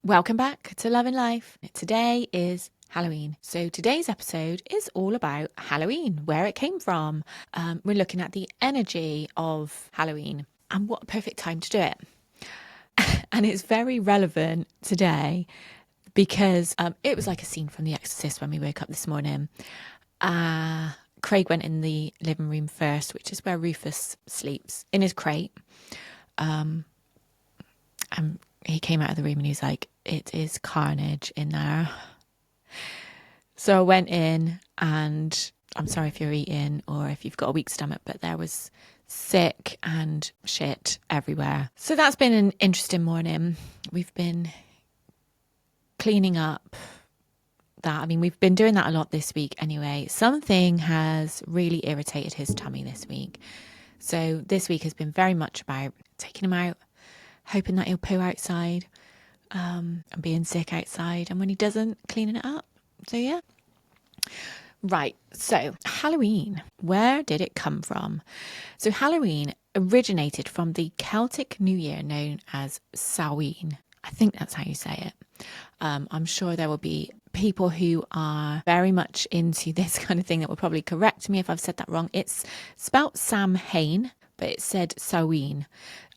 Welcome back to Love and Life. Today is Halloween. So today's episode is all about Halloween, where it came from. We're looking at the energy of Halloween and what a perfect time to do it. And it's very relevant today because it was like a scene from The Exorcist when we woke up this morning. Craig went in the living room first, which is where Rufus sleeps, in his crate. And he came out of the room and he's like, it is carnage in there. So I went in, and I'm sorry if you're eating or if you've got a weak stomach, but there was sick and shit everywhere. So that's been an interesting morning. We've been cleaning up that. I mean, we've been doing that a lot this week anyway. Something has really irritated his tummy this week. So this week has been very much about taking him out, hoping that he'll poo outside, and being sick outside, and when he doesn't, cleaning it up. So yeah. Right, so Halloween, where did it come from? So Halloween originated from the Celtic New Year known as Samhain. I think that's how you say it. I'm sure there will be people who are very much into this kind of thing that will probably correct me if I've said that wrong. It's spelt Samhain, but it said Samhain.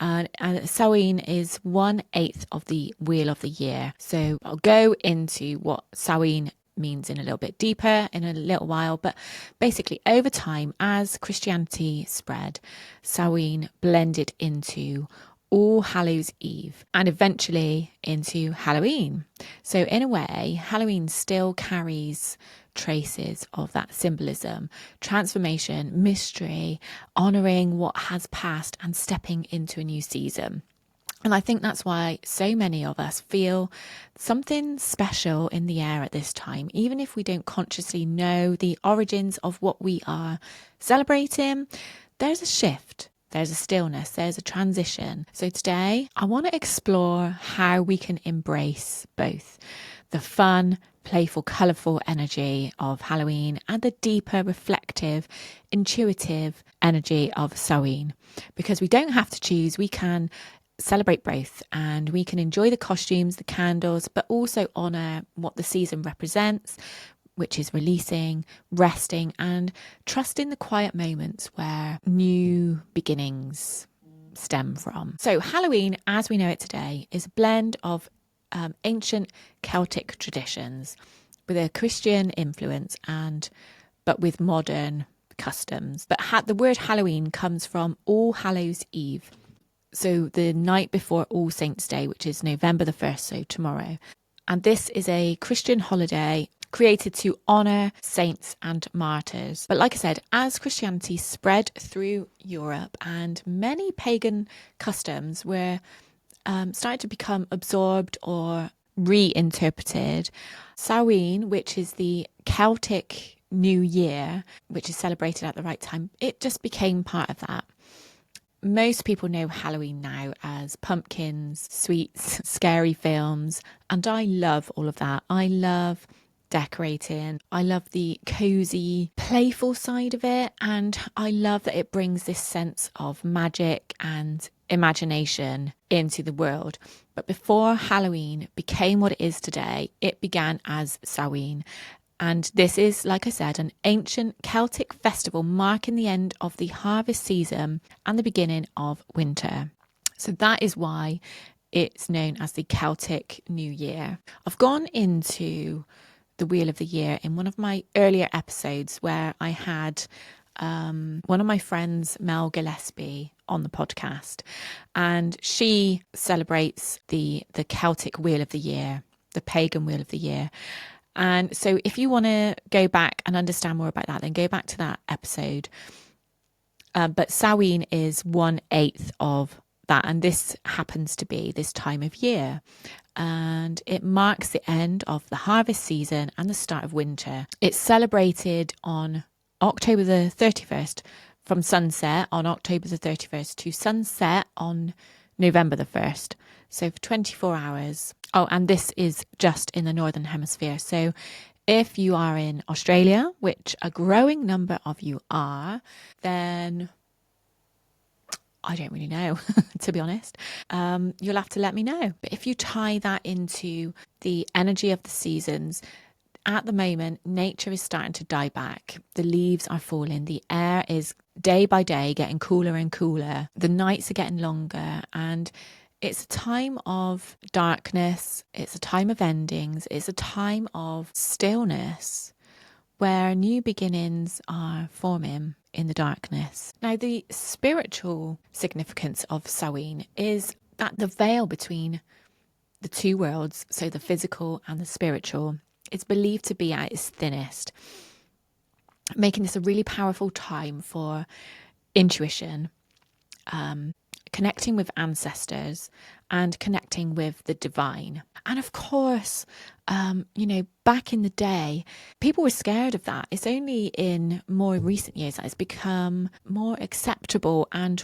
And Samhain is 1/8 of the wheel of the year. So I'll go into what Samhain means in a little bit deeper in a little while. But basically, over time, as Christianity spread, Samhain blended into All Hallows Eve and eventually into Halloween. So in a way, Halloween still carries traces of that symbolism, transformation, mystery, honouring what has passed and stepping into a new season. And I think that's why so many of us feel something special in the air at this time, even if we don't consciously know the origins of what we are celebrating. There's a shift. There's a stillness, there's a transition. So today I want to explore how we can embrace both the fun, playful, colourful energy of Halloween and the deeper, reflective, intuitive energy of Samhain. Because we don't have to choose, we can celebrate both, and we can enjoy the costumes, the candles, but also honour what the season represents, which is releasing, resting, and trusting the quiet moments where new beginnings stem from. So Halloween, as we know it today, is a blend of ancient Celtic traditions with a Christian influence but with modern customs. But the word Halloween comes from All Hallows Eve. So the night before All Saints' Day, which is November the 1st, so tomorrow. And this is a Christian holiday created to honour saints and martyrs. But like I said, as Christianity spread through Europe and many pagan customs were started to become absorbed or reinterpreted, Samhain, which is the Celtic New Year, which is celebrated at the right time, it just became part of that. Most people know Halloween now as pumpkins, sweets, scary films, and I love all of that. I love decorating. I love the cozy, playful side of it, and I love that it brings this sense of magic and imagination into the world. But before Halloween became what it is today, it began as Samhain. And this is, like I said, an ancient Celtic festival marking the end of the harvest season and the beginning of winter. So that is why it's known as the Celtic New Year. I've gone into the Wheel of the Year in one of my earlier episodes where I had one of my friends, Mel Gillespie, on the podcast, and she celebrates the Celtic Wheel of the Year, the pagan Wheel of the Year. And so if you want to go back and understand more about that, then go back to that episode. But Samhain is 1/8 of that. And this happens to be this time of year. And it marks the end of the harvest season and the start of winter. It's celebrated on October the 31st, from sunset on October the 31st to sunset on November the 1st. So for 24 hours. Oh, and this is just in the Northern Hemisphere. So if you are in Australia, which a growing number of you are, then I don't really know, to be honest. You'll have to let me know. But if you tie that into the energy of the seasons, at the moment, nature is starting to die back. The leaves are falling. The air is day by day getting cooler and cooler. The nights are getting longer, and it's a time of darkness. It's a time of endings. It's a time of stillness where new beginnings are forming in the darkness. Now, the spiritual significance of Samhain is that the veil between the two worlds, so the physical and the spiritual, is believed to be at its thinnest, making this a really powerful time for intuition, connecting with ancestors and connecting with the divine. And of course, back in the day, people were scared of that. It's only in more recent years that it's become more acceptable and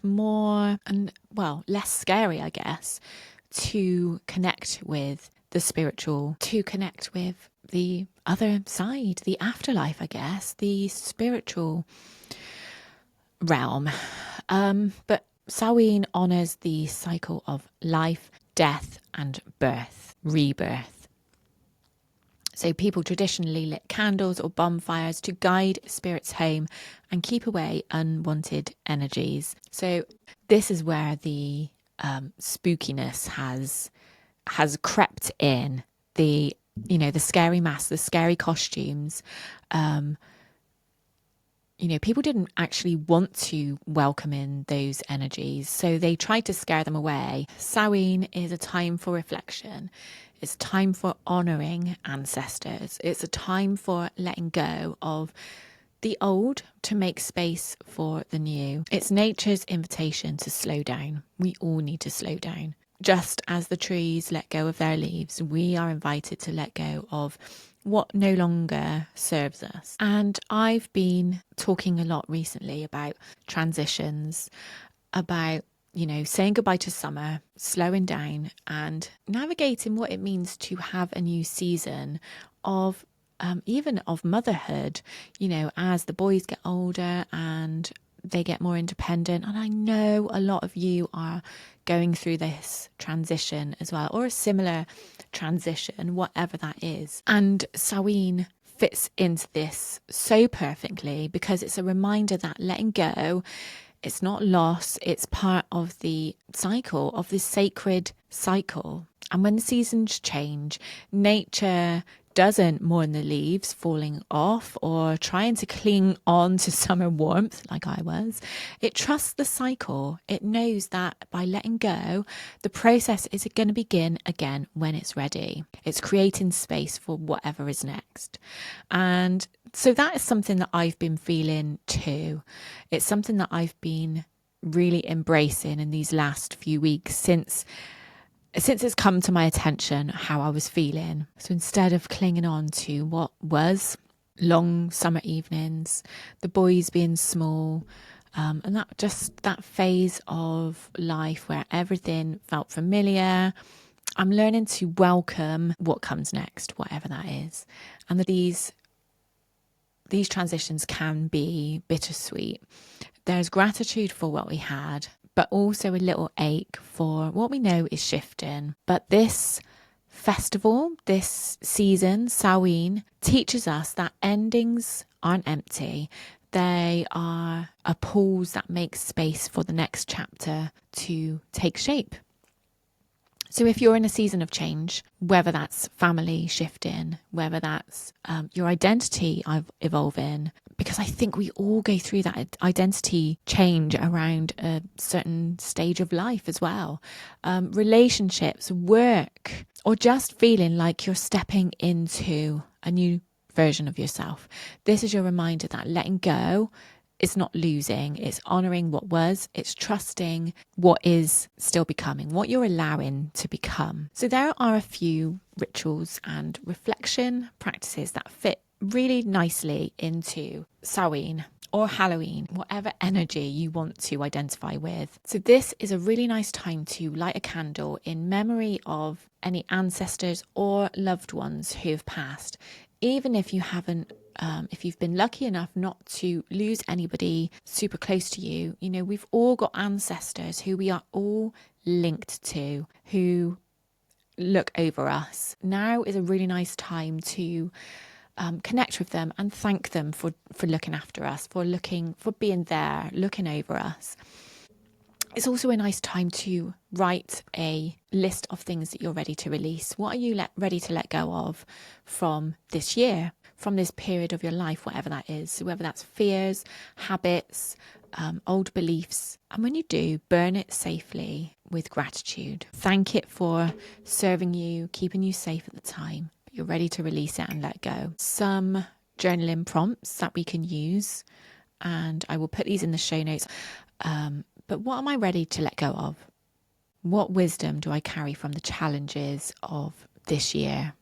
less scary, I guess, to connect with the spiritual, to connect with the other side, the afterlife, I guess, the spiritual realm. But Samhain honours the cycle of life, death and birth, rebirth. So people traditionally lit candles or bonfires to guide spirits home and keep away unwanted energies. So this is where the spookiness has crept in. The scary masks, the scary costumes. People didn't actually want to welcome in those energies, so they tried to scare them away. Samhain is a time for reflection. It's a time for honouring ancestors. It's a time for letting go of the old to make space for the new. It's nature's invitation to slow down. We all need to slow down. Just as the trees let go of their leaves, we are invited to let go of what no longer serves us. And I've been talking a lot recently about transitions, about, saying goodbye to summer, slowing down and navigating what it means to have a new season of even of motherhood, as the boys get older and they get more independent. And I know a lot of you are going through this transition as well, or a similar transition, whatever that is. And Samhain fits into this so perfectly because it's a reminder that letting go, it's not loss, it's part of the cycle, of this sacred cycle. And when the seasons change, nature doesn't mourn the leaves falling off or trying to cling on to summer warmth like I was. It trusts the cycle. It knows that by letting go, the process is going to begin again when it's ready. It's creating space for whatever is next. And so that is something that I've been feeling too. It's something that I've been really embracing in these last few weeks since it's come to my attention how I was feeling. So instead of clinging on to what was long summer evenings, the boys being small, and that phase of life where everything felt familiar, I'm learning to welcome what comes next, whatever that is. And that these transitions can be bittersweet. There's gratitude for what we had, but also a little ache for what we know is shifting. But this festival, this season, Samhain, teaches us that endings aren't empty. They are a pause that makes space for the next chapter to take shape. So if you're in a season of change, whether that's family shifting, whether that's your identity evolving, because I think we all go through that identity change around a certain stage of life as well. Relationships, work, or just feeling like you're stepping into a new version of yourself. This is your reminder that letting go is not losing, it's honouring what was, it's trusting what is still becoming, what you're allowing to become. So there are a few rituals and reflection practices that fit really nicely into Samhain or Halloween, whatever energy you want to identify with. So this is a really nice time to light a candle in memory of any ancestors or loved ones who've passed. Even if you haven't if you've been lucky enough not to lose anybody super close to you, you know, we've all got ancestors who we are all linked to, who look over us. Now is a really nice time to connect with them and thank them for looking after us, for being there, looking over us. It's also a nice time to write a list of things that you're ready to release. What are you ready to let go of from this year, from this period of your life, whatever that is? So whether that's fears, habits, old beliefs. And when you do, burn it safely with gratitude. Thank it for serving you, keeping you safe at the time. But you're ready to release it and let go. Some journaling prompts that we can use, and I will put these in the show notes. But what am I ready to let go of? What wisdom do I carry from the challenges of this year?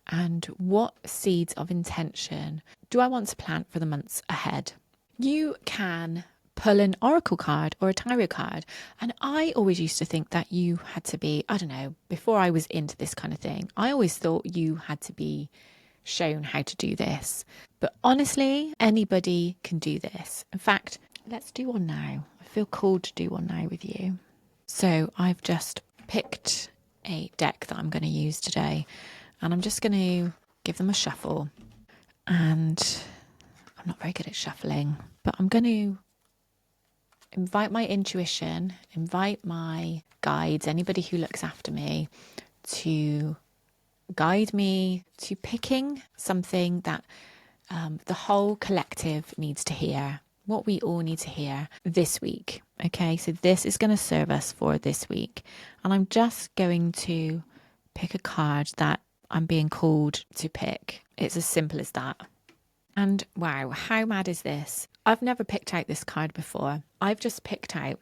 And what seeds of intention do I want to plant for the months ahead? You can pull an oracle card or a tarot card. And I always used to think that you had to be, I don't know, before I was into this kind of thing, I always thought you had to be shown how to do this. But honestly, anybody can do this. In fact, let's do one now. I feel called to do one now with you. So I've just picked a deck that I'm going to use today, and I'm just going to give them a shuffle. And I'm not very good at shuffling, but I'm going to invite my intuition, invite my guides, anybody who looks after me, to guide me to picking something that the whole collective needs to hear. What we all need to hear this week. Okay, so this is going to serve us for this week. And I'm just going to pick a card that I'm being called to pick. It's as simple as that. And wow, how mad is this? I've never picked out this card before. I've just picked out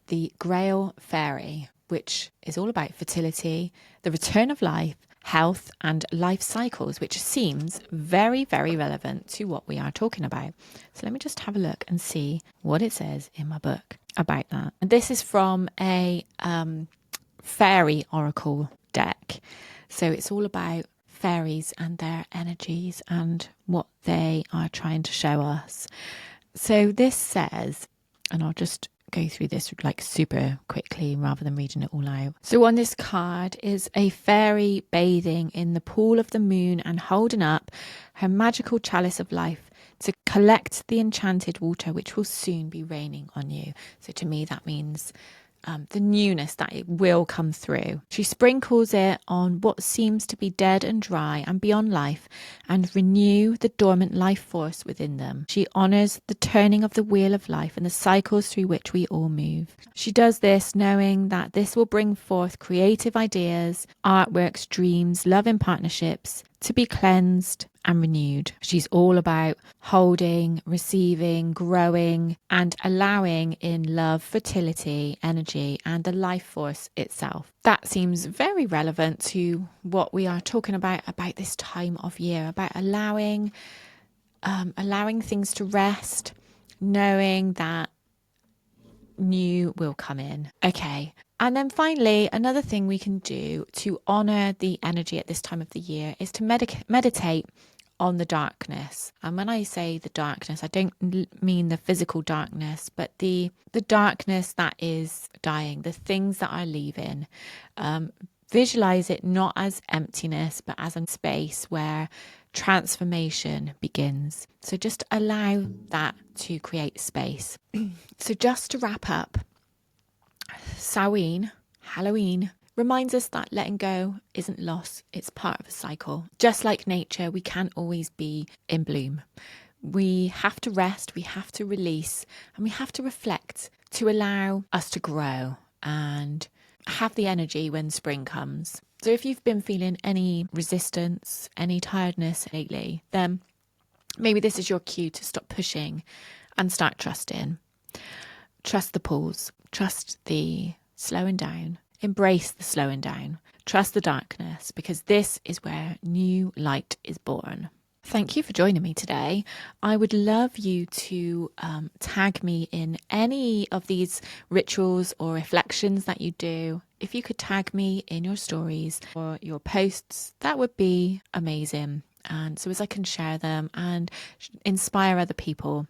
the Grail Fairy, which is all about fertility, the return of life, health and life cycles, which seems very, very relevant to what we are talking about. So let me just have a look and see what it says in my book about that. And this is from a fairy oracle deck. So it's all about fairies and their energies and what they are trying to show us. So this says, and I'll just go through this like super quickly rather than reading it all out. So on this card is a fairy bathing in the pool of the moon and holding up her magical chalice of life to collect the enchanted water which will soon be raining on you. So to me that means the newness that it will come through. She sprinkles it on what seems to be dead and dry and beyond life and renew the dormant life force within them. She honours the turning of the wheel of life and the cycles through which we all move. She does this knowing that this will bring forth creative ideas, artworks, dreams, love and partnerships to be cleansed and renewed. She's all about holding, receiving, growing and allowing in love, fertility, energy and the life force itself. That seems very relevant to what we are talking about this time of year, about allowing things to rest, knowing that new will come in. Okay. And then finally, another thing we can do to honour the energy at this time of the year is to meditate on the darkness. And when I say the darkness, I don't mean the physical darkness, but the darkness that is dying, the things that are leaving. Visualize it not as emptiness, but as a space where transformation begins. So just allow that to create space. So just to wrap up, Samhain, Halloween, reminds us that letting go isn't loss, it's part of a cycle. Just like nature, we can't always be in bloom. We have to rest, we have to release, and we have to reflect to allow us to grow and have the energy when spring comes. So if you've been feeling any resistance, any tiredness lately, then maybe this is your cue to stop pushing and start trusting. Trust the pause, trust the slowing down, embrace the slowing down, trust the darkness, because this is where new light is born. Thank you for joining me today. I would love you to tag me in any of these rituals or reflections that you do. If you could tag me in your stories or your posts, that would be amazing. And so as I can share them and inspire other people,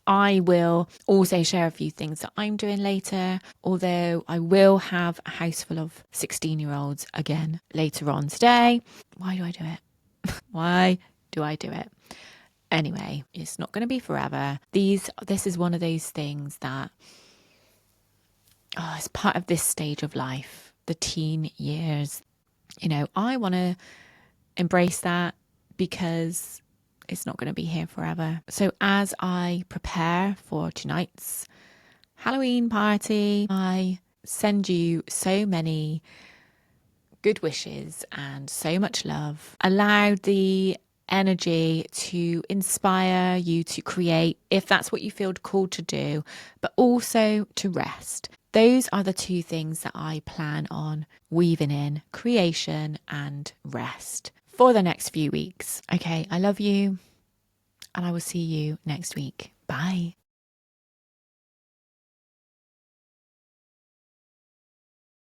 I will also share a few things that I'm doing later, although I will have a house full of 16-year-olds again later on today. Why do I do it? Why do I do it? Anyway, it's not going to be forever. This is one of those things that it's part of this stage of life, the teen years. I want to embrace that because it's not going to be here forever. So as I prepare for tonight's Halloween party, I send you so many good wishes and so much love. Allow the energy to inspire you to create, if that's what you feel called to do, but also to rest. Those are the two things that I plan on weaving in: creation and rest for the next few weeks. Okay, I love you, and I will see you next week. Bye.